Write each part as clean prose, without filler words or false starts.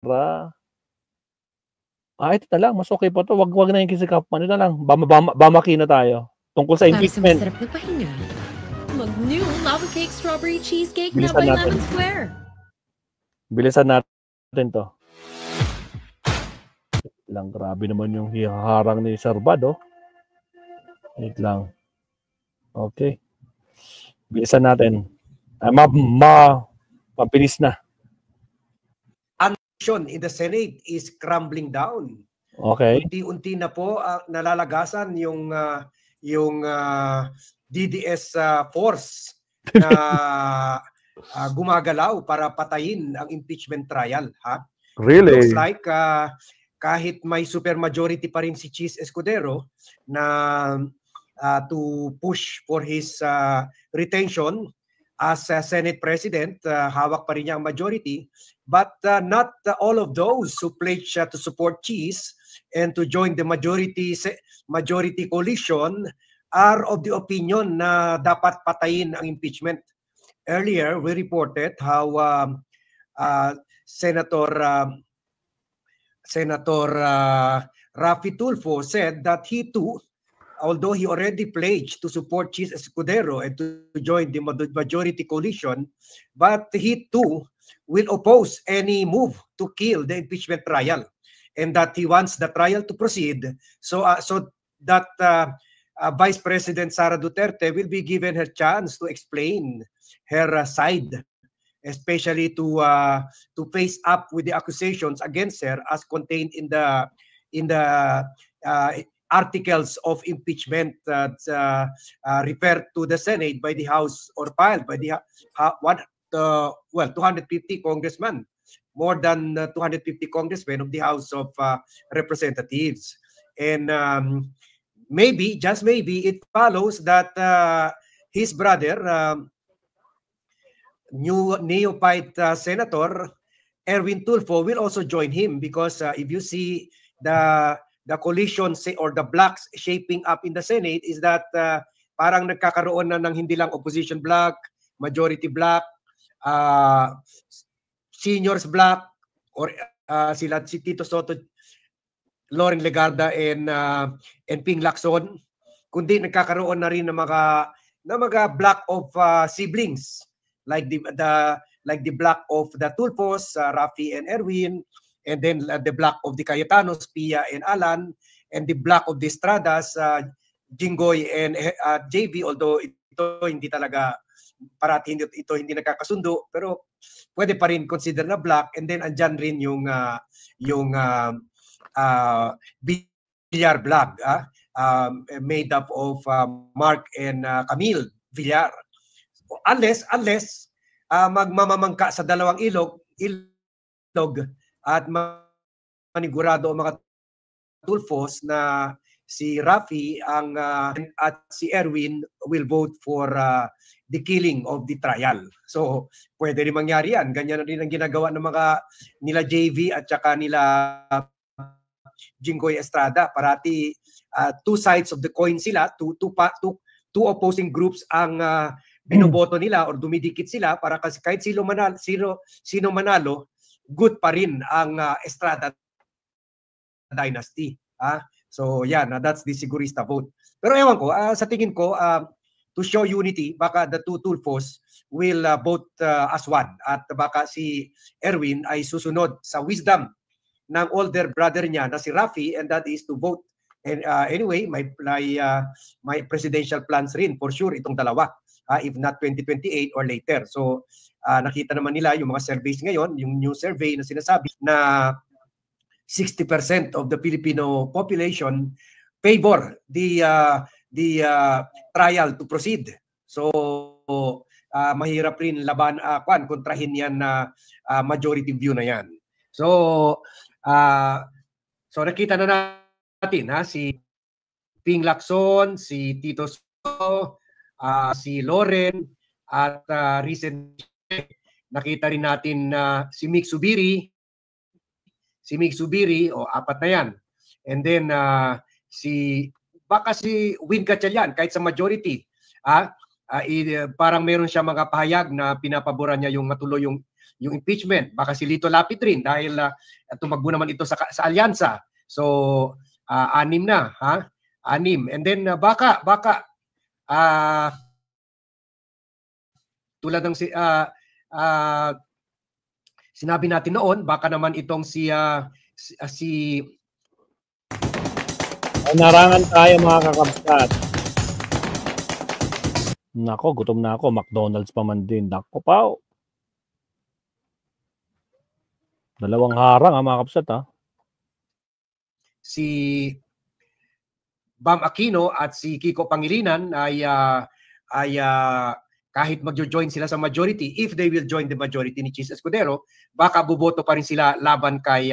Ito na lang, mas okay pa 'to, wag na yung kay Kapman, ito na lang, bamaki na tayo, tungkol sa Para sa impeachment. masarap na pahinga, mag-new lava cake strawberry cheesecake na Bilisan by natin. Lemon Square. Bilisan natin 'to. Lang, grabe naman yung hiharang ni Sir Bad, oh. Wait lang. Okay. Bilisan natin. Mabilis na. In the Senate is crumbling down. Okay. Unti-unti na po nalalagasan yung DDS force na gumagalaw para patayin ang impeachment trial. Ha? Really? It looks like kahit may supermajority pa rin si Cheese Escudero na to push for his retention as Senate President, hawak pa rin niya ang majority. But not all of those who pledged to support Cheese and to join the majority coalition are of the opinion na dapat patayin ang impeachment. Earlier, we reported how Senator Raffy Tulfo said that he too, although he already pledged to support Cheese Escudero and to join the majority coalition, but he too will oppose any move to kill the impeachment trial, and that he wants the trial to proceed so that Vice President Sara Duterte will be given her chance to explain her side, especially to face up with the accusations against her as contained in the articles of impeachment referred to the Senate by the House or filed by the 250 congressmen, more than 250 congressmen of the House of Representatives. And maybe, just maybe, it follows that his brother, new neophyte Senator Erwin Tulfo, will also join him, because if you see the coalition or the blocks shaping up in the Senate, is that parang nagkakaroon na ng hindi lang opposition block, majority block, seniors block, or sila si Tito Soto, Loren Legarda, and Ping Lacson, kundi nagkakaroon na rin ng mga block of siblings, like the block of the Tulfos, Raffy and Erwin, and then the block of the Cayetanos, Pia and Alan, and the block of the Estradas, Jinggoy and JV, although ito hindi talaga parati ito hindi nakakasundo, pero pwede pa rin consider na block. And then andyan rin yung Villar block, made up of Mark and Camille Villar. Unless magmamangka sa dalawang ilog at manigurado ang mga Tulfos na si Raffy at si Erwin will vote for the killing of the trial. So pwede rin mangyari yan. Ganyan rin ang ginagawa ng nila JV at saka nila Jinggoy Estrada. Parati two sides of the coin sila, two opposing groups ang binoboto nila or dumidikit sila, para kasi kahit sino manalo, good pa rin ang Estrada dynasty. So yan, that's the sigurista vote. Pero ewan ko, sa tingin ko, to show unity, baka the two Tulfos will vote as one, at baka si Erwin ay susunod sa wisdom ng older brother niya na si Raffy, and that is to vote. And anyway, my presidential plans rin for sure itong dalawa, if not 2028 or later. So nakita naman nila yung mga surveys ngayon, yung new survey na sinasabi na 60% of the Filipino population favor the trial to proceed. So mahirap rin kontrahin yan na majority view na yan. So nakita na natin si Ping Lacson, si Tito Soto, si Loren, at recently nakita rin natin si Mick Zubiri, apat na yan. And then baka si Win Gatchalian, kahit sa majority, parang meron siya mga pahayag na pinapaboran niya yung matuloy yung yung impeachment. Baka si Lito Lapid rin dahil tumakbo naman ito sa alyansa. So, 6 na, ha? 6. And then baka tulad ng sinabi natin noon, baka naman itong si narangan tayo mga kakabsat. Nako, gutom na ako. McDonald's pa man din. Nako, pao. Dalawang harang mga kakabsat, ha? Si Bam Aquino at si Kiko Pangilinan ay kahit magjo-join sila sa majority, if they will join the majority ni Chis Escudero, baka boboto pa rin sila laban kay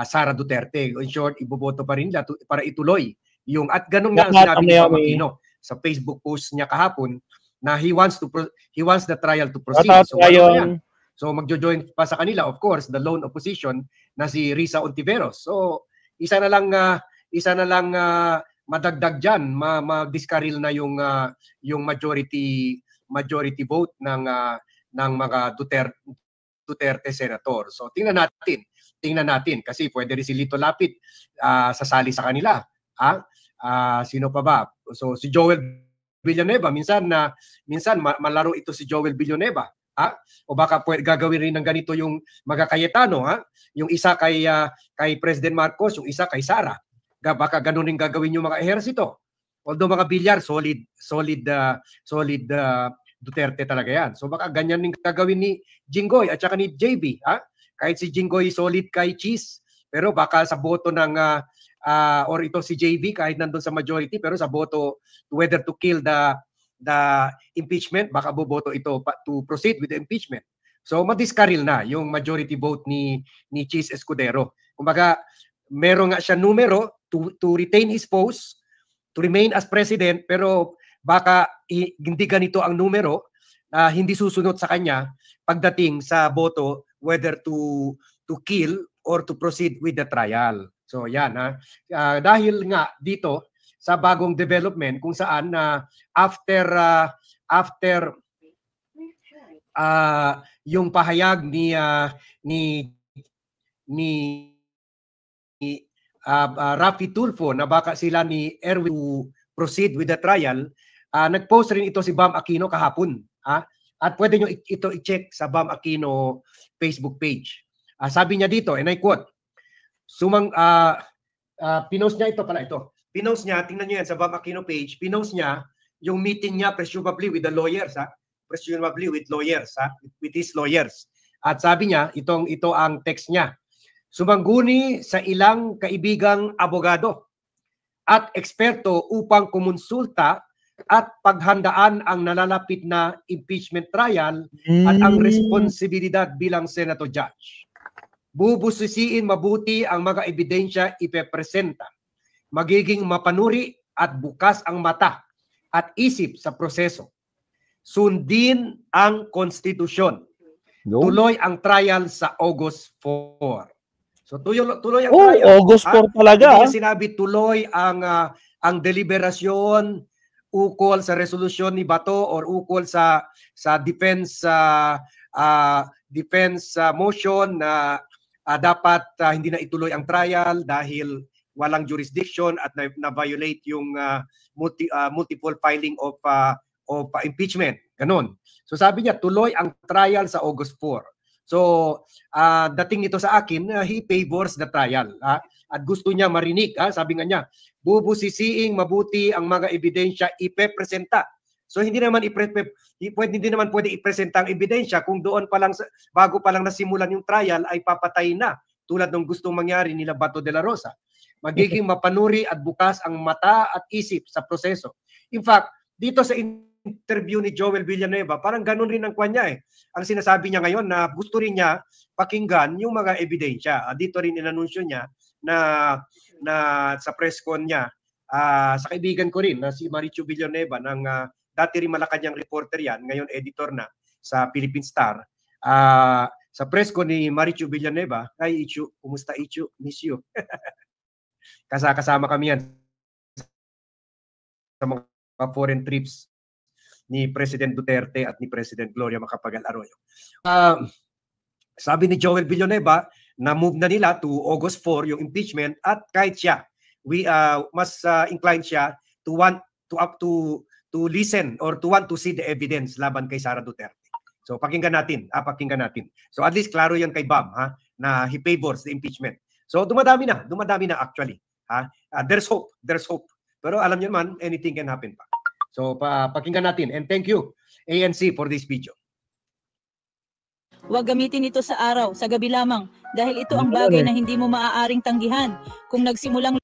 Sara Duterte. In short, iboboto pa rin nila para ituloy yung, at ganun nga ang sinabi ni Bam Aquino sa Facebook post niya kahapon na he wants the trial to proceed. So magjo-join pa sa kanila, of course, the lone opposition na si Risa Ontiveros. So isa na lang madagdag diyan, ma-discarril na yung majority vote ng mga Duterte senator. So tingnan natin kasi pwede rin si Lito Lapid sasali sa kanila. Sino pa ba? So si Joel Villanueva, minsan malaro ito si Joel Villanueva. O baka gagawin rin ng ganito yung mga Cayetano, yung isa kay President Marcos, yung isa kay Sara. Baka ganun rin gagawin yung mga ehersito. Although mga Villar, solid Duterte talaga yan. So baka ganyan rin gagawin ni Jinggoy at saka ni JB. Kahit si Jinggoy solid kay Cheese, pero baka sa boto ng or ito si JB kahit nandun sa majority, pero sa boto whether to kill the impeachment, baka boboto ito to proceed with the impeachment. So madiskaril na yung majority vote ni Chis Escudero. Kumbaga, meron nga siya numero to retain his post, to remain as president, pero baka hindi ganito ang numero, hindi susunod sa kanya pagdating sa boto whether to kill or to proceed with the trial. So yan, dahil nga dito sa bagong development kung saan after yung pahayag ni Rafi Tulfo na baka sila ni Erwin to proceed with the trial, nag-post rin ito si Bam Aquino kahapon. At pwede nyo ito i-check sa Bam Aquino Facebook page. Sabi niya dito, and I quote, pinost niya ito. Pinost niya, tingnan niyo yan sa Bam Aquino page, pinost niya yung meeting niya presumably with the lawyers, with his lawyers. At sabi niya, ito ang text niya. Sumangguni sa ilang kaibigang abogado at eksperto upang kumonsulta at paghandaan ang nalalapit na impeachment trial at ang responsibilidad bilang Senator Judge. Bubusisiin mabuti ang mga ebidensya ipepresenta. Magiging mapanuri at bukas ang mata at isip sa proseso. Sundin ang konstitusyon. Tuloy ang trial sa August 4. So tuloy ang trial. August 4 talaga. Hindi sinabi tuloy ang deliberasyon ukol sa resolusyon ni Bato or ukol sa defense motion na dapat hindi na ituloy ang trial dahil walang jurisdiction at na-violate yung multiple filing of impeachment. Ganon. So sabi niya, tuloy ang trial sa August 4. So dating nito sa akin, he favors the trial. At gusto niya marinig. Sabi nga niya, bubusisiing mabuti ang mga ebidensya ipepresenta. So hindi naman pwede ipresenta ang ebidensya kung doon pa lang, bago pa lang nasimulan yung trial ay papatay na. Tulad ng gustong mangyari nila Bato de la Rosa. Magiging mapanuri at bukas ang mata at isip sa proseso. In fact, dito sa interview ni Joel Villanueva, parang ganun rin ang kanya Ang sinasabi niya ngayon na gusto rin niya pakinggan yung mga ebidensya. Dito rin inanunsyo niya na sa press con niya, sa kaibigan ko rin na si Marichu Villanueva, dati rin Malacanang reporter yan, ngayon editor na sa Philippine Star. Sa press con ni Marichu Villanueva, "Hi Ichu, kumusta Ichu? Miss you." Kasama kami yan sa mga foreign trips ni President Duterte at ni President Gloria Macapagal-Arroyo. Sabi ni Joel Villanueva, na-move na nila to August 4 yung impeachment, at kahit siya, mas inclined siya to want to listen or to want to see the evidence laban kay Sara Duterte. So pakinggan natin. So at least klaro yan kay Bam, na he favors the impeachment. So dumadami na actually. There's hope. Pero alam niyo naman, anything can happen pa. So pakinggan natin, and thank you ANC for this video. Huwag gamitin ito sa araw, sa gabi lamang, dahil ito ang bagay na hindi mo maaaring tanggihan. Kung nagsimulang...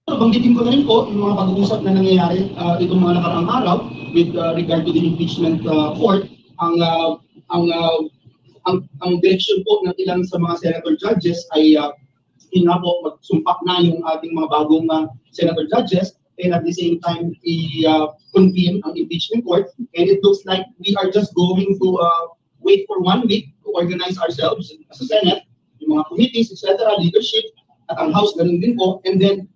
Banggitin ko na rin po yung mga pag-uusap na nangyayari itong mga nakaraang araw with regard to the impeachment court. Ang direction po ng ilang sa mga senator judges ay magsumpak na yung ating mga bagong senator judges, and at the same time i-convene ang impeachment court. And it looks like we are just going to wait for 1 week to organize ourselves as a Senate, yung mga committees, etc., leadership, at ang House, ganun din po. And then,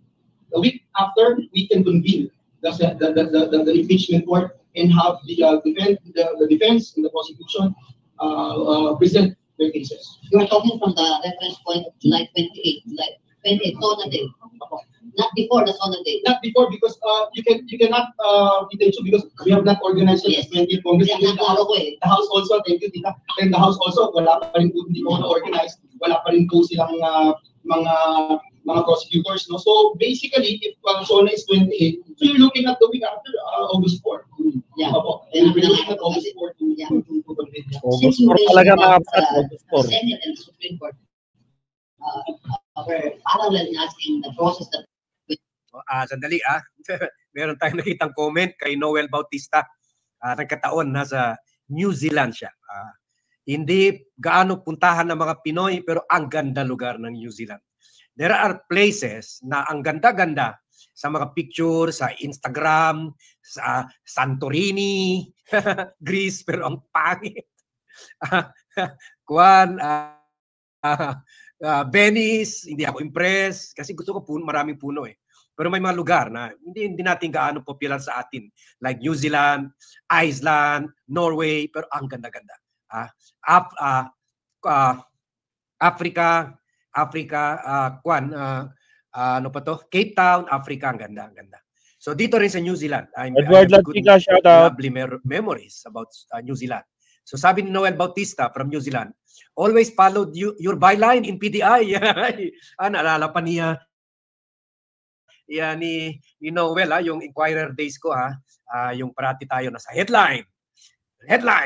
a week after, we can convene the impeachment court and have the defense and the prosecution present their cases. You are talking from the reference point of July 28, Sona Day. Not before the Sona Day. Not before, because you cannot detention because we have not organized the 20th Congress. Yeah, the House also, thank you, Tita. And the House also, wala pa rin po, hindi po na-organize. Wala pa rin po silang mga prosecutors. No? So basically, if Sona is 28, so you're looking at the week after August 4. Yeah. And we're looking at August 4 to convene. Since you talaga mga August 4. Senate and the Supreme Court were parallel asking the process that Sandali meron tayong nakitang comment kay Noel Bautista. Nagkataon nasa New Zealand siya. Hindi gaano puntahan ng mga Pinoy, pero ang ganda lugar ng New Zealand. There are places na ang ganda-ganda sa mga picture, sa Instagram, sa Santorini, Greece, pero ang pangit. Venice, hindi ako impressed kasi gusto ko maraming puno eh. Pero may mga lugar na hindi natin gaano popular sa atin, like New Zealand, Iceland, Norway, pero ang ganda-ganda. Africa, ano pa to? Cape Town, Africa, ang ganda. So dito rin sa New Zealand, Edward Lantica, shout out. Lovely memories about New Zealand. So sabi ni Noel Bautista from New Zealand, always followed your byline in PDI. Naalala pa niya ni Noel, yung Inquirer Days ko, yung parati tayo na sa headline,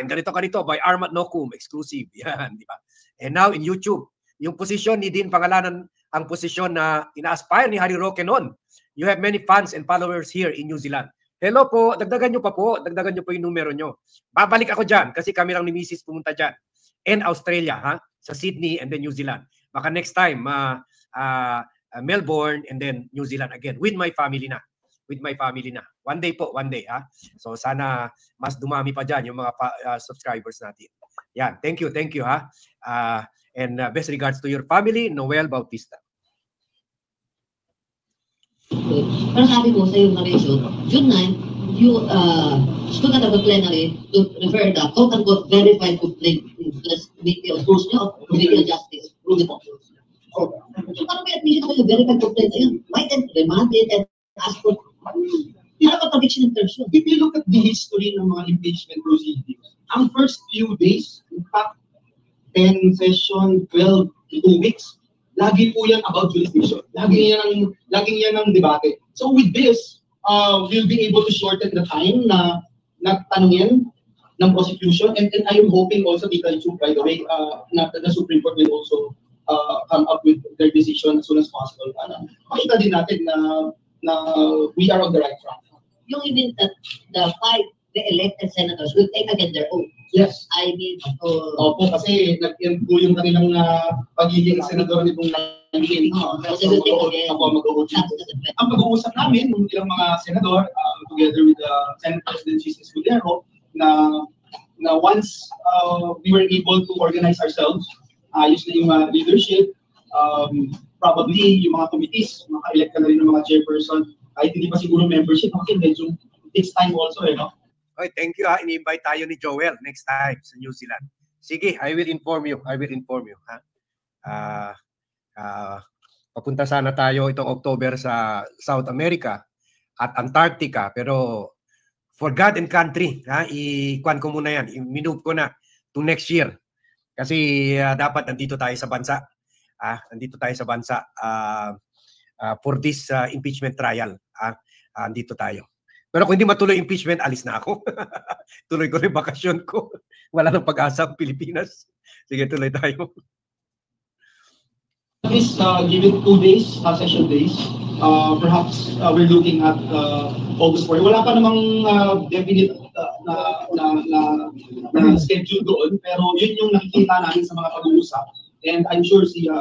ganito by Armat Nokum, exclusive. Yan, di ba? And now in YouTube, yung posisyon ni Dean pangalanan ang posisyon na ina-aspire ni Harry Roque noon. You have many fans and followers here in New Zealand. Hello po, dagdagan nyo po yung numero nyo. Babalik ako dyan kasi kami lang ni Mrs. pumunta dyan. And Australia, sa Sydney and then New Zealand. Baka next time, Melbourne and then New Zealand again with my family na. One day. So sana mas dumami pa dyan yung mga subscribers natin. Yan, thank you and best regards to your family, Noel Bautista. Pero sabi mo sa yung narration, June 9, you stood at the plenary to refer the quote-unquote verified complaint to the Committee of Rules of Justice. So, parang may admission ako yung verified complaint na yun. Why then remand it and ask for contradiction in terms yun? If you look at the history ng mga impeachment proceedings, ang first few days, in fact, 10 session, 12, 2 weeks, lagi po yan about jurisdiction. Laging yan ang debate. So with this, we'll be able to shorten the time na tanungin ng prosecution. And I am hoping also, Tita Chu, by the way, na the Supreme Court will also come up with their decision as soon as possible. Makita din natin na we are on the right track. You mean that the 5 elected senators will take again their oath? Yes. I mean, opo, kasi nag-end po yung kanilang pagiging senador nitong 19. Mag-uusap. Ang pag-uusap namin, ng ilang mga senador, together with the Senate President Jesus Escudero, na once we were able to organize ourselves, ayos na yung leadership, probably yung mga committees, maka-elect ka na rin ng mga chairperson, kahit hindi pa siguro membership, kasi medyo it takes time also, no? Okay, thank you ha. Ini-invite tayo ni Joel next time sa New Zealand. Sige, I will inform you. Ha? Papunta sana tayo itong October sa South America at Antarctica, pero for God and country, ha, i-kwan ko muna yan, i-move ko na to next year. Kasi dapat nandito tayo sa bansa. For this impeachment trial. Nandito tayo. Pero kung hindi matuloy impeachment, alis na ako. Tuloy ko rin bakasyon ko. Wala nang pag-asa ang Pilipinas. Sige, tuloy tayo. Is given 2 days, session days. Perhaps we're looking at August 4. Wala pa namang definite na schedule doon, pero yun yung nakikita namin sa mga pag-uusap. And I'm sure si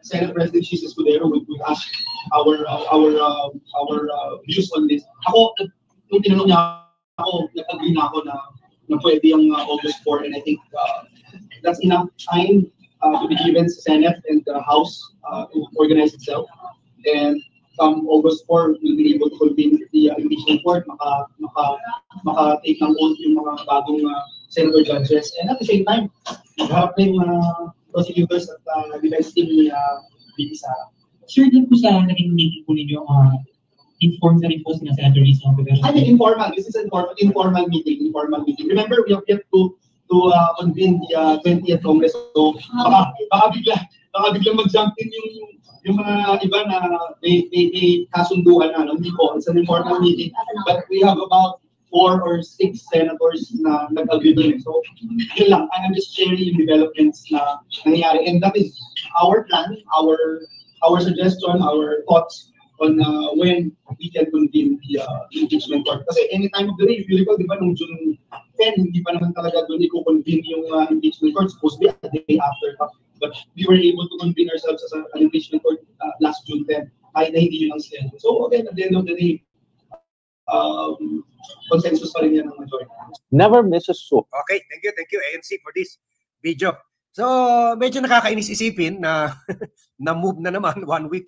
Senate President Chis Escudero would ask our views on this. Ako, nung tinanong niya ako, nag-agree na ako na pwede yung August 4, and I think that's enough time to be given sa Senate and the House to organize itself. And come August 4, we'll be able to convene the impeachment court, maka-take ng oath yung mga bagong senator judges. And at the same time, harap na yung prosecutors at defense team ni VP Sara. Sir, din po sa naging meeting po ninyo, informed na rin po sina Senator Rizal. Informal. This is an informal meeting. Remember, we have yet to convene the 20th Congress. So, baka biglang mag-jump in yung mga iba na may kasunduan na. Hindi po, it's an informal meeting. But we have about 4 or 6 senators na nag-agree din. So, yun lang. I'm just sharing yung developments na nangyayari. And that is our plan, our suggestion, our thoughts on when we can convene the impeachment court. Kasi any time of the day, if you recall, di ba, nung June 10, hindi pa naman talaga doon i-convene yung impeachment court. Supposed to be a day after. But we were able to convene ourselves as an impeachment court last June 10. Kahit na hindi yun ang schedule. So again, at the end of the day, consensus pa rin yan ng majority. Never misses soup. Okay, thank you ANC for this video. So medyo nakakainis isipin na na-move na naman, 1 week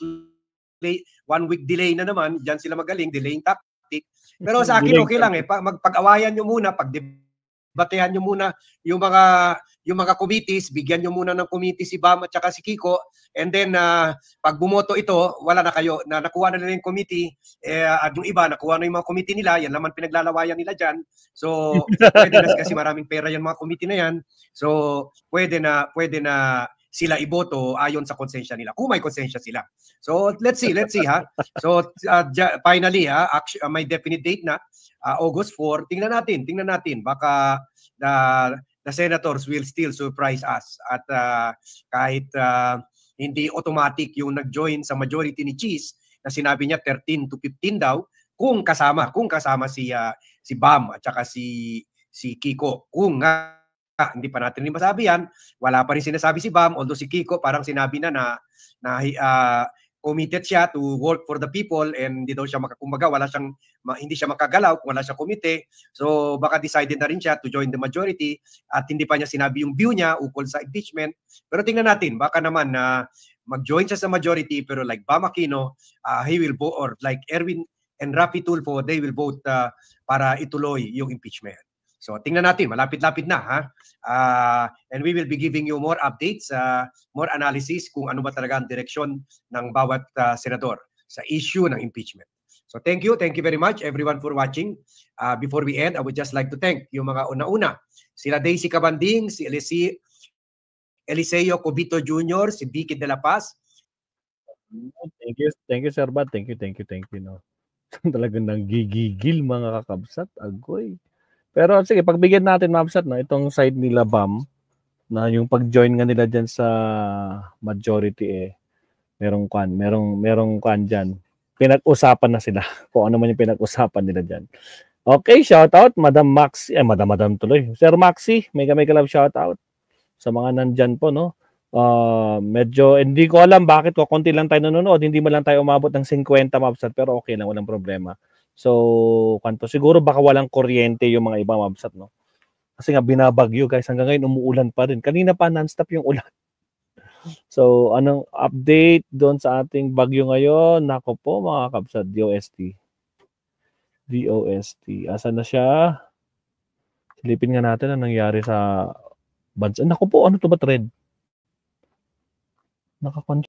delay na naman, diyan sila magaling, delaying tactic. Pero sa akin okay lang pag-awayan nyo muna, pagdebatehan nyo muna yung mga committees, bigyan nyo muna ng committee si Bam at saka si Kiko, and then pag bumoto ito, wala na kayo, na nakuha na nila yung committee, at yung iba, nakuha na yung mga committee nila, yan naman pinaglalawayan nila dyan. So, pwede na kasi maraming pera yung mga committee na yan. So, pwede na sila iboto ayon sa konsensya nila, kung may konsensya sila. So, let's see ha. So, finally may definite date na, August 4. Tingnan natin. Baka the senators will still surprise us. At kahit hindi automatic yung nag-join sa majority ni Cheese, na sinabi niya 13 to 15 daw, kung kasama si Bam at saka si Kiko. Kung hindi pa natin masabi yan, wala pa rin sinasabi si Bam, although si Kiko parang sinabi na committed siya to work for the people, and hindi daw siya hindi siya makagalaw kung wala siyang komite. So baka decided na rin siya to join the majority, at hindi pa niya sinabi yung view niya ukol sa impeachment. Pero tingnan natin, baka naman mag-join siya sa majority, pero like Bam Aquino, he will vote, or like Erwin and Raffy Tulfo, they will vote para ituloy yung impeachment. So tingnan natin, malapit-lapit na ha. And we will be giving you more updates, more analysis kung ano ba talaga ang direksyon ng bawat senador sa issue ng impeachment. So thank you very much everyone for watching. Before we end, I would just like to thank yung mga una-una. Sila Daisy Cabanding, si Eliseo Cobito Jr., si Vicky De La Paz. Thank you Sir Bad. Thank you no. Talagang nanggigigil mga kakabsat, agoy. Pero sige, pagbigyan natin mabsat no, itong side nila Bam na yung pag-join nga nila diyan sa majority merong kan diyan. Pinag-usapan na sila kung ano man yung pinag-usapan nila diyan. Okay, shout out Madam Maxi, Madam tuloy. Sir Maxi, may kalab shout out sa mga nandyan po no. Medyo hindi ko alam bakit konti lang tayo nanonood, hindi man lang tayo umabot ng 50 mabsat, pero okay lang, walang problema. So, siguro baka walang kuryente yung mga ibang mabsat, no? Kasi nga binabagyo, guys. Hanggang ngayon umuulan pa rin. Kanina pa non-stop yung ulan. So, anong update doon sa ating bagyo ngayon? Nako po, mga kabsat, DOST. Asan na siya? Silipin nga natin ang nangyari sa bansa. Naku po, ano to ba thread? Naka